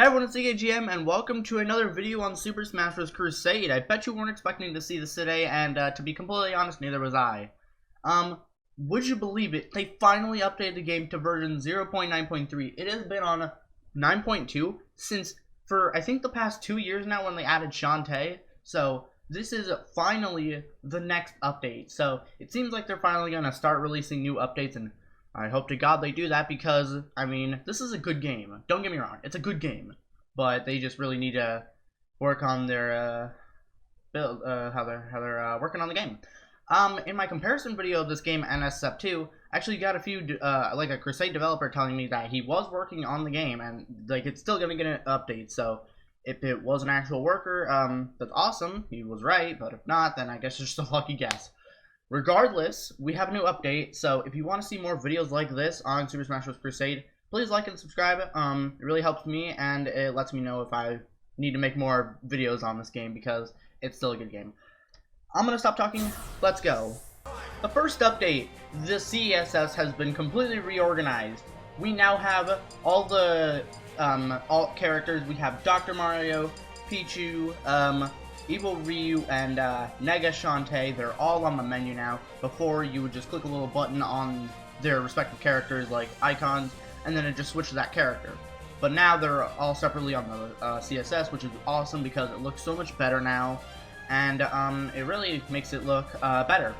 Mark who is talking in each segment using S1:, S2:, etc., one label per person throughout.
S1: Hey everyone, it's DKGM, and welcome to another video on Super Smash Bros. Crusade. I bet you weren't expecting to see this today, and to be completely honest, neither was I. Would you believe it? They finally updated the game to version 0.9.3. It has been on 9.2 since, for I think the past 2 years now when they added Shantae. So, this is finally the next update. So, it seems like they're finally going to start releasing new updates, and I hope to God they do that because, I mean, this is a good game. Don't get me wrong, it's a good game. But they just really need to work on their build, how they're working on the game. In my comparison video of this game and SF2, I actually got a few, like a Crusade developer telling me that he was working on the game and like it's still gonna get an update. So if it was an actual worker, that's awesome. He was right, but if not, then I guess it's just a lucky guess. Regardless, we have a new update, so if you want to see more videos like this on Super Smash Bros. Crusade, please like and subscribe. It really helps me, and it lets me know if I need to make more videos on this game, because it's still a good game. I'm going to stop talking. Let's go. The first update, the CSS has been completely reorganized. We now have all the alt characters. We have Dr. Mario, Pichu, Evil Ryu, and Nega Shantae. They're all on the menu now. Before, you would just click a little button on their respective characters, like icons, and then it just switches that character. But now they're all separately on the CSS, which is awesome because it looks so much better now, and it really makes it look better.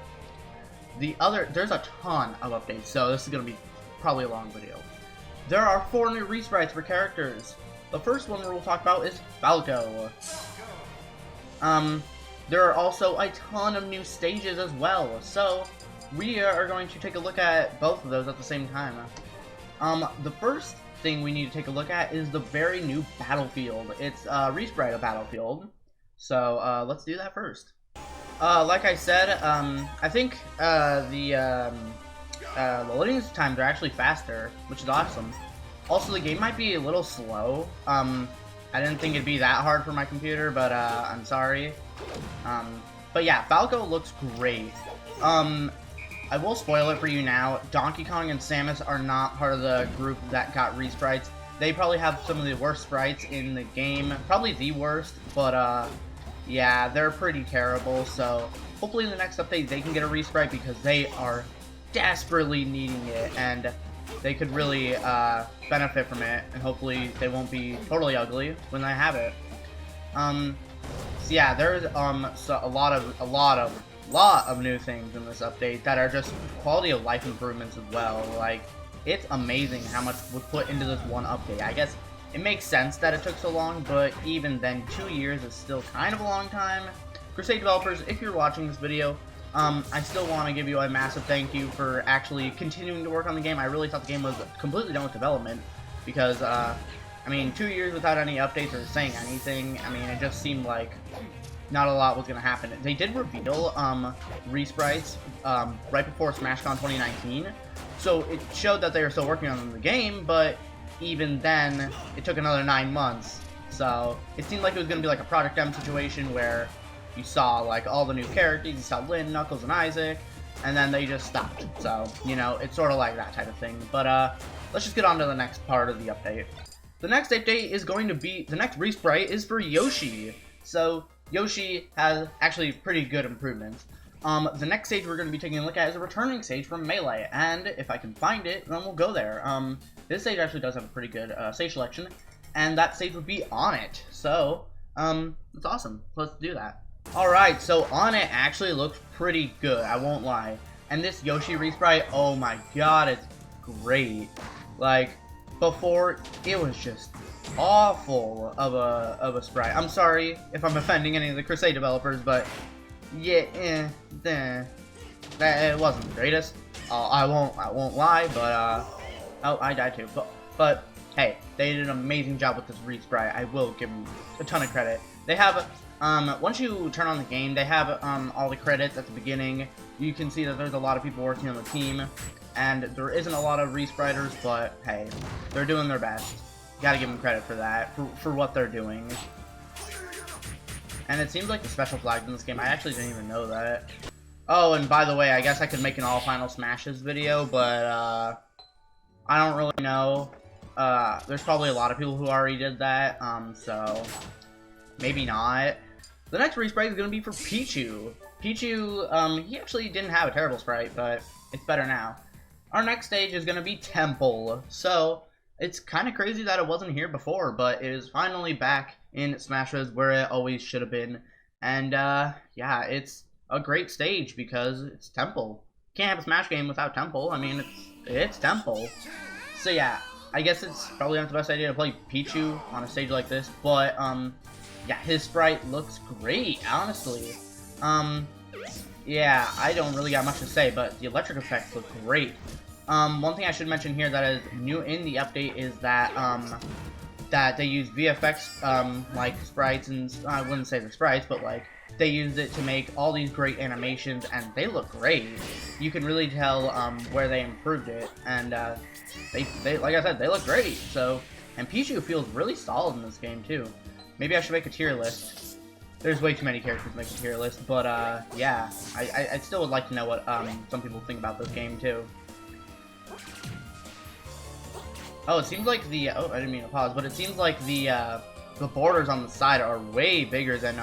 S1: There's a ton of updates, so this is going to be probably a long video. There are 4 new re-sprites for characters. The first one we'll talk about is Falco. There are also a ton of new stages as well, so we are going to take a look at both of those at the same time. The first thing we need to take a look at is the very new battlefield. It's re-sprite a battlefield, so let's do that first. Like I said, I think the loading times are actually faster, which is awesome. Also, the game might be a little slow. I didn't think it'd be that hard for my computer, but I'm sorry. But yeah, Falco looks great. I will spoil it for you now. Donkey Kong and Samus are not part of the group that got re-sprites. They probably have some of the worst sprites in the game. Probably the worst, but yeah, they're pretty terrible. So hopefully in the next update they can get a re-sprite because they are desperately needing it, and they could really benefit from it, and hopefully they won't be totally ugly when they have it. So yeah, there's so a lot of new things in this update that are just quality of life improvements as well. Like, it's amazing how much was put into this one update. I guess it makes sense that it took so long, but even then, 2 years is still kind of a long time. Crusade developers, if you're watching this video, I still want to give you a massive thank you for actually continuing to work on the game. I really thought the game was completely done with development because, I mean, 2 years without any updates or saying anything, I mean, it just seemed like not a lot was going to happen. They did reveal re-sprites right before SmashCon 2019, so it showed that they were still working on the game, but even then, it took another 9 months. So it seemed like it was going to be like a Project M situation where you saw like all the new characters, you saw Lynn, Knuckles, and Isaac, and then they just stopped. So, you know, it's sort of like that type of thing. But let's just get on to the next part of the update. The next update is going to be, the next re-sprite is for Yoshi. So Yoshi has actually pretty good improvements. The next stage we're going to be taking a look at is a returning stage from Melee, and if I can find it, then we'll go there. This stage actually does have a pretty good stage selection, and that stage would be On It. So, it's awesome. Let's do that. Alright, so On It actually looks pretty good, I won't lie. And this Yoshi re-sprite, oh my god, it's great. Like, before, it was just awful of a sprite. I'm sorry if I'm offending any of the Crusade developers, but yeah, it wasn't the greatest. I won't lie, but oh, I died too. But hey, they did an amazing job with this re-sprite. I will give them a ton of credit. They have once you turn on the game, they have all the credits at the beginning. You can see that there's a lot of people working on the team, and there isn't a lot of re-spriters, but hey, they're doing their best. Gotta give them credit for that, for what they're doing. And it seems like the special flags in this game, I actually didn't even know that. Oh, and by the way, I guess I could make an all Final Smashes video, but I don't really know there's probably a lot of people who already did that, so maybe not. The next re-sprite is going to be for Pichu. Pichu, he actually didn't have a terrible sprite, but it's better now. Our next stage is going to be Temple. So, it's kind of crazy that it wasn't here before, but it is finally back in Smash Bros. Where it always should have been. And, yeah, it's a great stage because it's Temple. Can't have a Smash game without Temple. I mean, it's Temple. So, yeah, I guess it's probably not the best idea to play Pichu on a stage like this, but, yeah, his sprite looks great, honestly. Yeah, I don't really got much to say, but the electric effects look great. One thing I should mention here that is new in the update is that, that they use VFX, like sprites, and I wouldn't say they're sprites, but like, they used it to make all these great animations, and they look great. You can really tell, where they improved it, and, they like I said, they look great, so, and Pichu feels really solid in this game, too. Maybe I should make a tier list. There's way too many characters to make a tier list, but, yeah, I still would like to know what, some people think about this game, too. Oh, it seems like the, oh, I didn't mean to pause, but it seems like the borders on the side are way bigger than,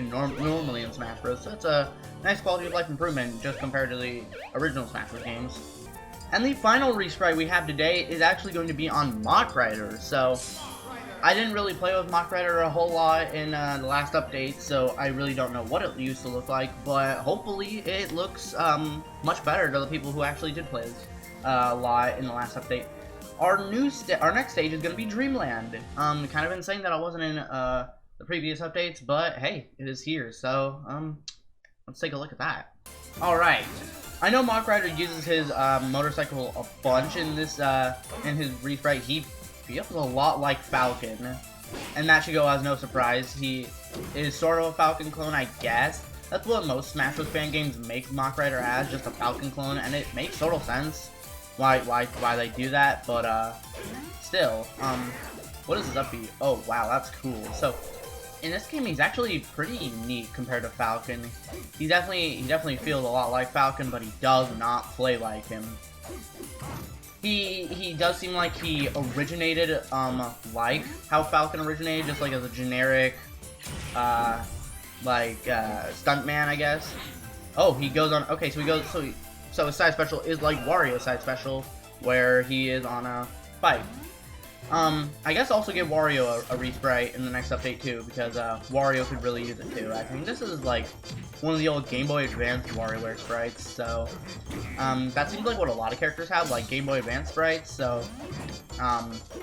S1: normally in Smash Bros. So it's a nice quality of life improvement, just compared to the original Smash Bros. Games. And the final re-sprite we have today is actually going to be on Mach Rider, so I didn't really play with Mach Rider a whole lot in the last update, so I really don't know what it used to look like, but hopefully it looks much better to the people who actually did play this a lot in the last update. Our next stage is going to be Dreamland. Kind of insane that I wasn't in the previous updates, but hey, it is here, so let's take a look at that. Alright, I know Mach Rider uses his motorcycle a bunch in this in his re-sprite. He feels a lot like Falcon, and that should go as no surprise. He is sort of a Falcon clone, I guess. That's what most Smash Bros. Fan games make Mach Rider as, just a Falcon clone, and it makes total sense why they do that, but still, what is his upbeat? Oh wow, that's cool. So in this game, he's actually pretty unique compared to Falcon. He definitely feels a lot like Falcon, but he does not play like him. He does seem like he originated, like how Falcon originated, just like as a generic, stuntman, I guess. Oh, he goes on, okay, so his side special is like Wario's side special, where he is on a bike. I guess also give Wario a re-sprite in the next update too, because Wario could really use it too. I think this is like one of the old Game Boy Advance WarioWare sprites, so that seems like what a lot of characters have, like Game Boy Advance sprites, so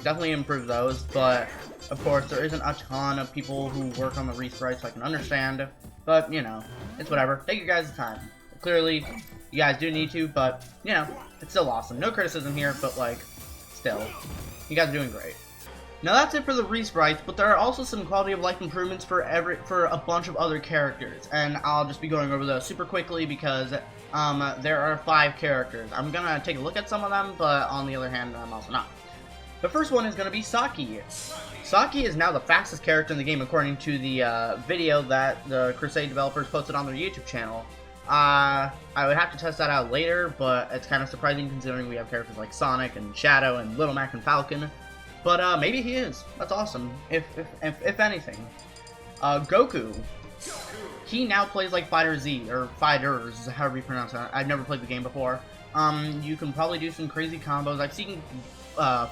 S1: definitely improve those, but of course there isn't a ton of people who work on the re-sprites, so I can understand, but you know, it's whatever. Take your guys' time. Clearly, you guys do need to, but you know, it's still awesome. No criticism here, but like, still, you guys are doing great. Now that's it for the re-sprites, but there are also some quality of life improvements for a bunch of other characters, and I'll just be going over those super quickly because there are 5 characters. I'm gonna take a look at some of them, but on the other hand, I'm also not. The first one is gonna be Saki. Saki is now the fastest character in the game according to the video that the Crusade developers posted on their YouTube channel. I would have to test that out later, but it's kind of surprising considering we have characters like Sonic and Shadow and Little Mac and Falcon. But maybe he is. That's awesome. If anything, Goku. He now plays like Fighter Z or Fighters, however you pronounce it. I've never played the game before. You can probably do some crazy combos. I've seen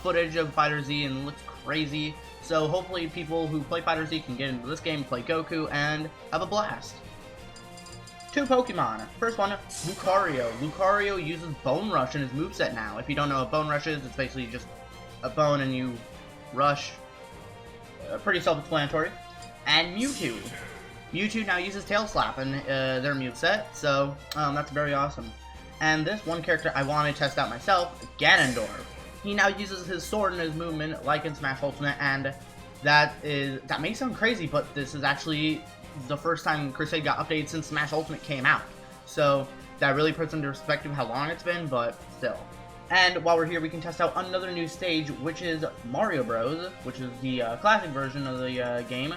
S1: footage of Fighter Z and it looks crazy. So hopefully people who play Fighter Z can get into this game, play Goku, and have a blast. 2 Pokemon. First one, Lucario. Lucario uses Bone Rush in his moveset now. If you don't know what Bone Rush is, it's basically just a bone and you rush. Pretty self-explanatory. And Mewtwo. Mewtwo now uses Tail Slap in their moveset, so that's very awesome. And this one character I want to test out myself, Ganondorf. He now uses his sword in his movement like in Smash Ultimate, and that may sound crazy, but this is actually the first time Crusade got updated since Smash Ultimate came out. So that really puts into perspective how long it's been, but still. And while we're here, we can test out another new stage, which is Mario Bros, which is the classic version of the game.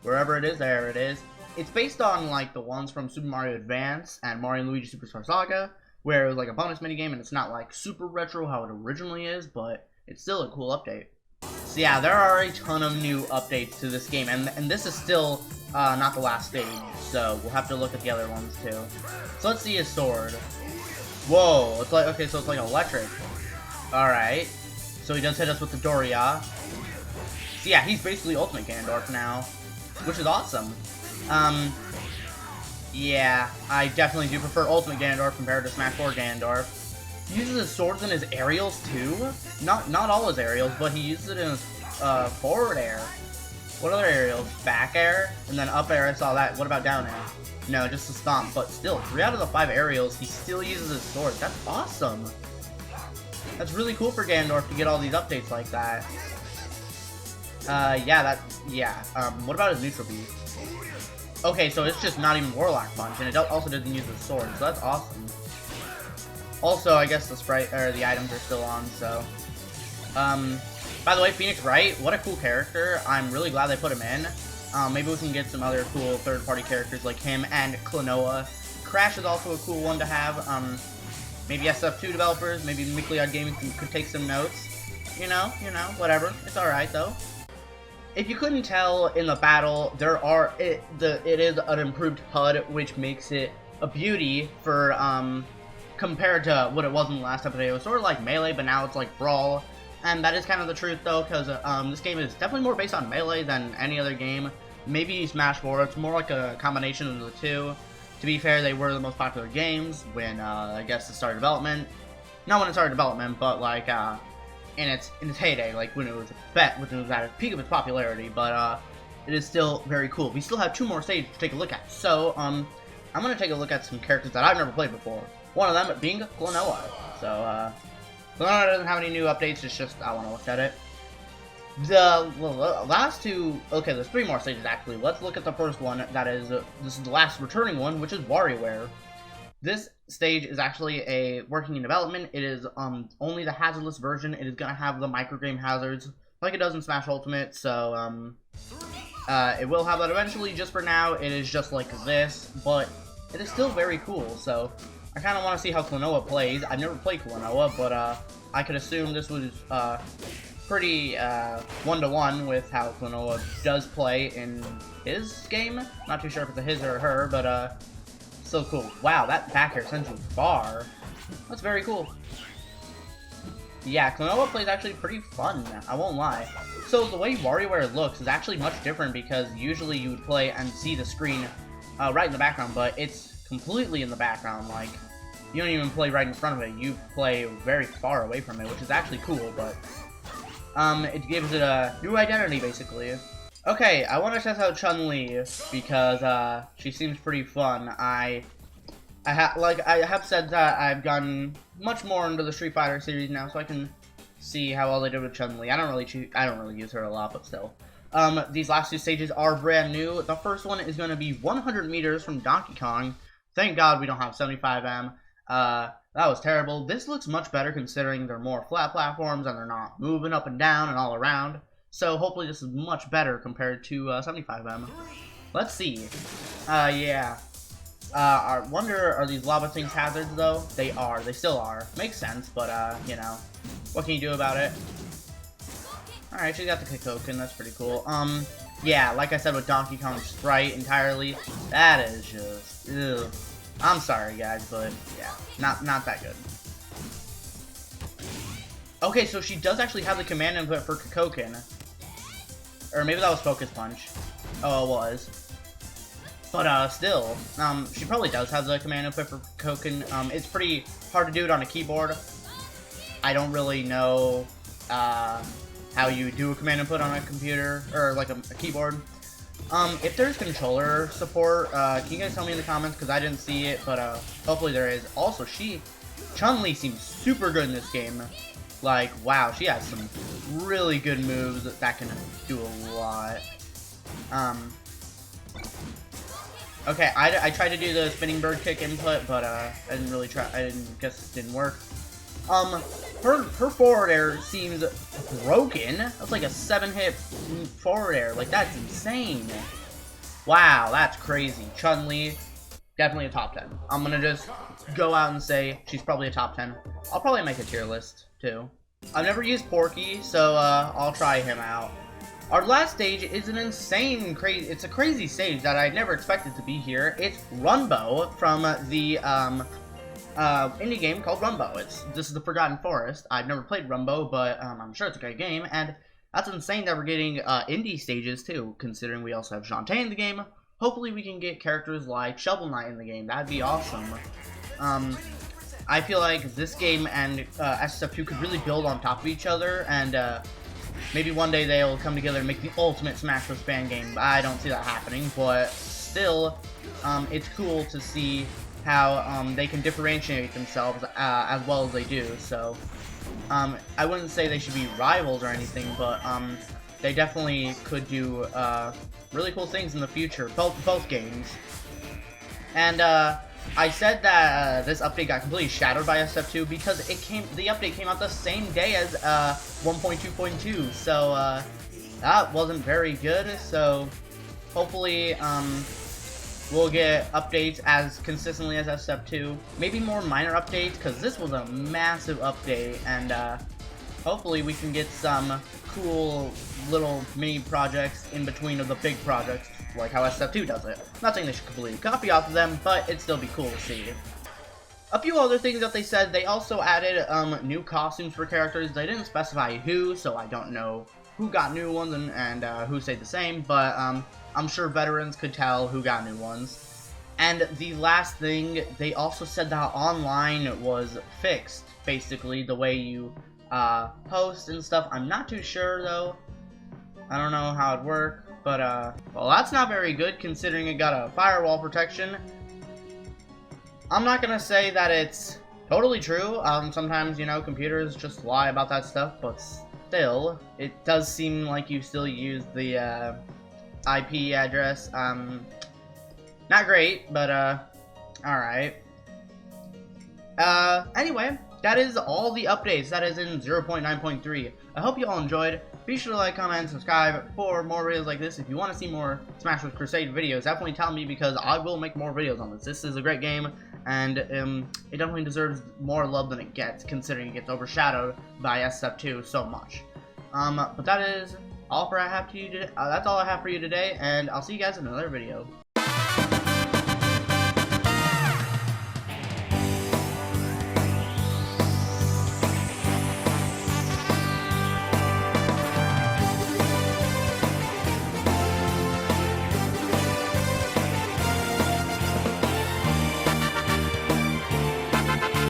S1: Wherever it is, there it is. It's based on like the ones from Super Mario Advance and Mario & Luigi Superstar Saga, where it was like a bonus minigame, and it's not like super retro how it originally is, but it's still a cool update. So yeah, there are a ton of new updates to this game, and this is still not the last stage, so we'll have to look at the other ones too. So let's see his sword. Whoa, it's like, okay, so it's like electric. Alright, so he does hit us with the Doria. So yeah, he's basically Ultimate Ganondorf now, which is awesome. Yeah, I definitely do prefer Ultimate Ganondorf compared to Smash 4 Ganondorf. He uses his swords in his aerials too. Not all his aerials, but he uses it in his forward air. What other aerials? Back air, and then up air. I saw that. What about down air? No, just a stomp. But still, 3 out of the 5 aerials, he still uses his sword. That's awesome. That's really cool for Ganondorf to get all these updates like that. What about his neutral B? Okay, so it's just not even Warlock Punch, and it also doesn't use the sword, so that's awesome. Also, I guess the sprite or the items are still on, so. By the way, Phoenix Wright, what a cool character. I'm really glad they put him in. Maybe we can get some other cool third-party characters like him and Klonoa. Crash is also a cool one to have. Maybe SF2 developers, maybe Mikliad Gaming could take some notes. You know, whatever. It's alright though. If you couldn't tell in the battle, it is an improved HUD, which makes it a beauty for compared to what it was in the last episode. It was sort of like Melee, but now it's like Brawl, and that is kind of the truth though, because this game is definitely more based on Melee than any other game. Maybe Smash 4, it's more like a combination of the two. To be fair, they were the most popular games when I guess it started development. Not when it started development, but like in its heyday, like when it was at the peak of its popularity. But it is still very cool. We still have 2 more stages to take a look at. So I'm gonna take a look at some characters that I've never played before. One of them being Klonoa. So Klonoa doesn't have any new updates. It's just I want to look at it. The last 2. Okay, there's 3 more stages actually. Let's look at the first one. That is this is the last returning one, which is WarioWare. This stage is actually working in development. It is only the hazardless version. It is gonna have the microgame hazards like it does in Smash Ultimate. So it will have that eventually. Just for now, it is just like this, but it is still very cool. So I kind of want to see how Klonoa plays. I've never played Klonoa, but I could assume this was pretty one-to-one with how Klonoa does play in his game. Not too sure if it's a his or a her, but so cool. Wow, that back air sends you far. That's very cool. Yeah, Klonoa plays actually pretty fun, I won't lie. So the way WarioWare looks is actually much different because usually you would play and see the screen right in the background, but it's completely in the background. Like, you don't even play right in front of it. You play very far away from it, which is actually cool, but it gives it a new identity, basically. Okay, I want to test out Chun-Li because she seems pretty fun. I have said that I've gotten much more into the Street Fighter series now, so I can see how well they did with Chun-Li. I don't really use her a lot, but still. These last 2 stages are brand new. The first one is going to be 100 meters from Donkey Kong. Thank God we don't have 75M. That was terrible. This looks much better considering they're more flat platforms and they're not moving up and down and all around. So hopefully this is much better compared to 75M. Let's see. Yeah. I wonder, are these lava things hazards though? They are. They still are. Makes sense, but you know, what can you do about it? Alright, she got the Kikoken. That's pretty cool. Yeah, like I said with Donkey Kong Sprite entirely, that is just, ugh. I'm sorry guys, but yeah, not that good. Okay, so she does actually have the command input for Kikoken. Or maybe that was Focus Punch. Oh, it was. But still, she probably does have the command input for Kikoken. It's pretty hard to do it on a keyboard. I don't really know how you do a command input on a computer, or like a keyboard. If there's controller support, can you guys tell me in the comments, because I didn't see it, but hopefully there is. Also, Chun-Li seems super good in this game. Like, wow, she has some really good moves that can do a lot. Okay, I tried to do the spinning bird kick input, but I didn't really try. Guess it didn't work. Her forward air seems broken. That's like a 7-hit forward air. Like, that's insane. Wow, that's crazy. Chun-Li, definitely a top 10. I'm gonna just go out and say she's probably a top 10. I'll probably make a tier list too. I've never used Porky, so I'll try him out. Our last stage is an insane, it's a crazy stage that I never expected to be here. It's Runbow from the indie game called Runbow. This is the Forgotten Forest. I've never played Runbow, but I'm sure it's a great game, and that's insane that we're getting indie stages too, considering we also have Shantae in the game. Hopefully we can get characters like Shovel Knight in the game. That'd be awesome. I feel like this game and SF2 could really build on top of each other, and maybe one day they'll come together and make the ultimate Smash Bros. Fan game. I don't see that happening, but still, it's cool to see how they can differentiate themselves as well as they do. So, I wouldn't say they should be rivals or anything, but they definitely could do really cool things in the future, both games. And I said that this update got completely shadowed by SF2 because the update came out the same day as 1.2.2, so that wasn't very good. So hopefully we'll get updates as consistently as SF2, maybe more minor updates, because this was a massive update, and hopefully we can get some cool little mini projects in between of the big projects, like how SF2 does it. Not saying they should completely copy off of them, but it'd still be cool to see. A few other things that they said, they also added new costumes for characters. They didn't specify who, so I don't know who got new ones and who stayed the same, but I'm sure veterans could tell who got new ones. And the last thing, they also said that online was fixed, basically, the way you host and stuff. I'm not too sure, though. I don't know how it'd work, but, well, that's not very good, considering it got a firewall protection. I'm not gonna say that it's totally true. Sometimes, you know, computers just lie about that stuff, but still, it does seem like you still use the, IP address. Not great, but, alright. Anyway, that is all the updates. That is in 0.9.3. I hope you all enjoyed. Be sure to like, comment, and subscribe for more videos like this. If you want to see more Smash Bros. Crusade videos, definitely tell me, because I will make more videos on this. This is a great game, and it definitely deserves more love than it gets, considering it gets overshadowed by SF2 so much. But that is all that's all I have for you today, and I'll see you guys in another video.